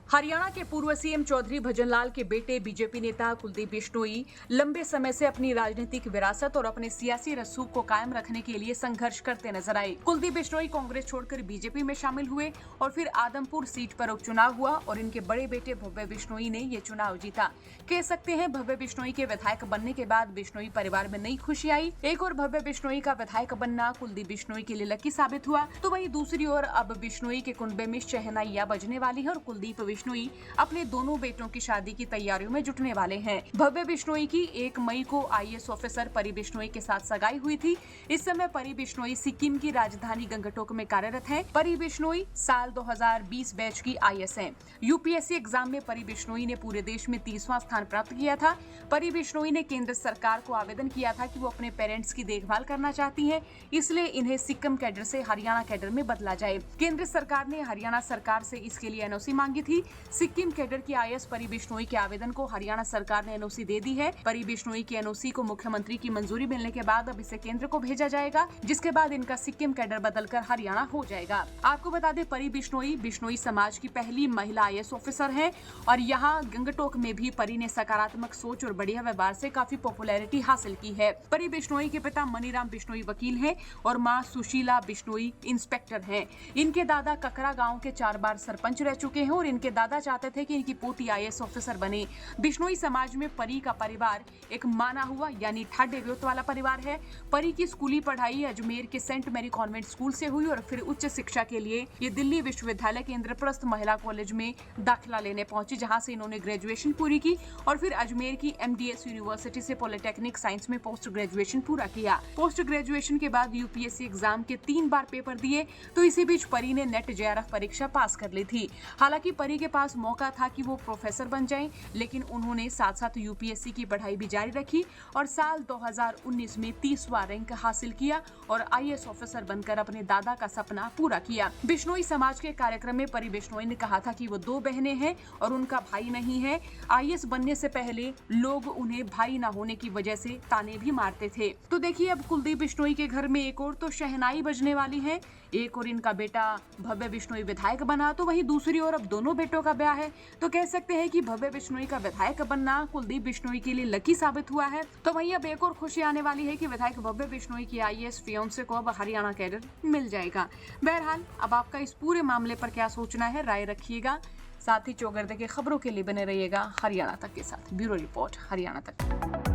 हरियाणा के पूर्व सीएम चौधरी भजनलाल के बेटे बीजेपी नेता कुलदीप बिश्नोई लंबे समय से अपनी राजनीतिक विरासत और अपने सियासी रसूख को कायम रखने के लिए संघर्ष करते नजर आए। कुलदीप बिश्नोई कांग्रेस छोड़कर बीजेपी में शामिल हुए और फिर आदमपुर सीट पर उपचुनाव हुआ और इनके बड़े बेटे भव्य बिश्नोई ने ये चुनाव जीता। कह सकते हैं भव्य बिश्नोई के विधायक बनने के बाद बिश्नोई परिवार में नई खुशी आई। एक और भव्य बिश्नोई का विधायक बनना कुलदीप बिश्नोई के लिए लकी साबित हुआ, तो वहीं दूसरी ओर अब बिश्नोई के कुनबे में शहनाइयां बजने वाली है और कुलदीप बिश्नोई अपने दोनों बेटों की शादी की तैयारियों में जुटने वाले हैं। भव्य बिश्नोई की 1 मई को आईएएस ऑफिसर परी बिश्नोई के साथ सगाई हुई थी। इस समय परी बिश्नोई सिक्किम की राजधानी गंगटोक में कार्यरत है। परी बिश्नोई साल 2020 बैच की आईएएस है। यूपीएससी एग्जाम में परी बिश्नोई ने पूरे देश में 30वां स्थान प्राप्त किया था। परी बिश्नोई ने केंद्र सरकार को आवेदन किया था कि वो अपने पेरेंट्स की देखभाल करना चाहती है, इसलिए इन्हें सिक्किम कैडर से हरियाणा कैडर में बदला जाए। केंद्र सरकार ने हरियाणा सरकार से इसके लिए एनओसी मांगी थी। सिक्किम कैडर की आईएएस परी बिश्नोई के आवेदन को हरियाणा सरकार ने एनओसी दे दी है। परी बिश्नोई की एनओसी को मुख्यमंत्री की मंजूरी मिलने के बाद अब इसे केंद्र को भेजा जाएगा, जिसके बाद इनका सिक्किम कैडर बदलकर हरियाणा हो जाएगा। आपको बता दें परी बिश्नोई बिश्नोई समाज की पहली महिला आईएएस ऑफिसर है और यहाँ गंगटोक में भी परी ने सकारात्मक सोच और बढ़िया व्यवहार से काफी पॉपुलैरिटी हासिल की है। परी बिश्नोई के पिता मनीराम बिश्नोई वकील हैं और माँ सुशीला बिश्नोई इंस्पेक्टर हैं। इनके दादा ककरा गाँव के 4 बार सरपंच रह चुके हैं और इनके दादा चाहते थे कि इनकी पोती आईएएस ऑफिसर बने। बिश्नोई समाज में परी का परिवार एक माना हुआ यानी ठाडे व्योत वाला परिवार है। परी की स्कूली पढ़ाई अजमेर के सेंट मैरी कॉन्वेंट स्कूल से हुई और फिर उच्च शिक्षा के लिए ये दिल्ली विश्वविद्यालय के इंद्रप्रस्थ महिला कॉलेज में दाखिला लेने पहुंची, जहां से इन्होंने ग्रेजुएशन पूरी की और फिर अजमेर की एमडीएस यूनिवर्सिटी से पॉलिटेक्निक साइंस में पोस्ट ग्रेजुएशन पूरा किया। पोस्ट ग्रेजुएशन के बाद यूपीएससी एग्जाम के 3 बार पेपर दिए, तो इसी बीच परी ने नेट जेआरएफ परीक्षा पास कर ली थी। हालांकि परी के पास मौका था कि वो प्रोफेसर बन जाएं, लेकिन उन्होंने साथ साथ यूपीएससी की पढ़ाई भी जारी रखी और साल 2019 में 30वां रैंक हासिल किया और आईएएस ऑफिसर बनकर अपने दादा का सपना पूरा किया। बिश्नोई समाज के कार्यक्रम में परी बिश्नोई ने कहा था कि वो 2 बहनें हैं और उनका भाई नहीं है। आईएएस बनने से पहले लोग उन्हें भाई न होने की वजह से ताने भी मारते थे। तो देखिए अब कुलदीप बिश्नोई के घर में एक और तो शहनाई बजने वाली है, एक और इनका बेटा भव्य बिश्नोई विधायक बना, तो वहीं दूसरी ओर अब दोनों बेटों का ब्याह है। तो कह सकते हैं कि भव्य बिश्नोई का विधायक बनना कुलदीप बिश्नोई के लिए लकी साबित हुआ है। तो वहीं अब एक और खुशी आने वाली है कि विधायक भव्य बिश्नोई की आईएएस फियांसे को अब हरियाणा कैडर मिल जाएगा। बहरहाल अब आपका इस पूरे मामले पर क्या सोचना है, राय रखिएगा। साथ ही चौगरदे की खबरों के लिए बने रहिएगा हरियाणा तक के साथ। ब्यूरो रिपोर्ट हरियाणा तक।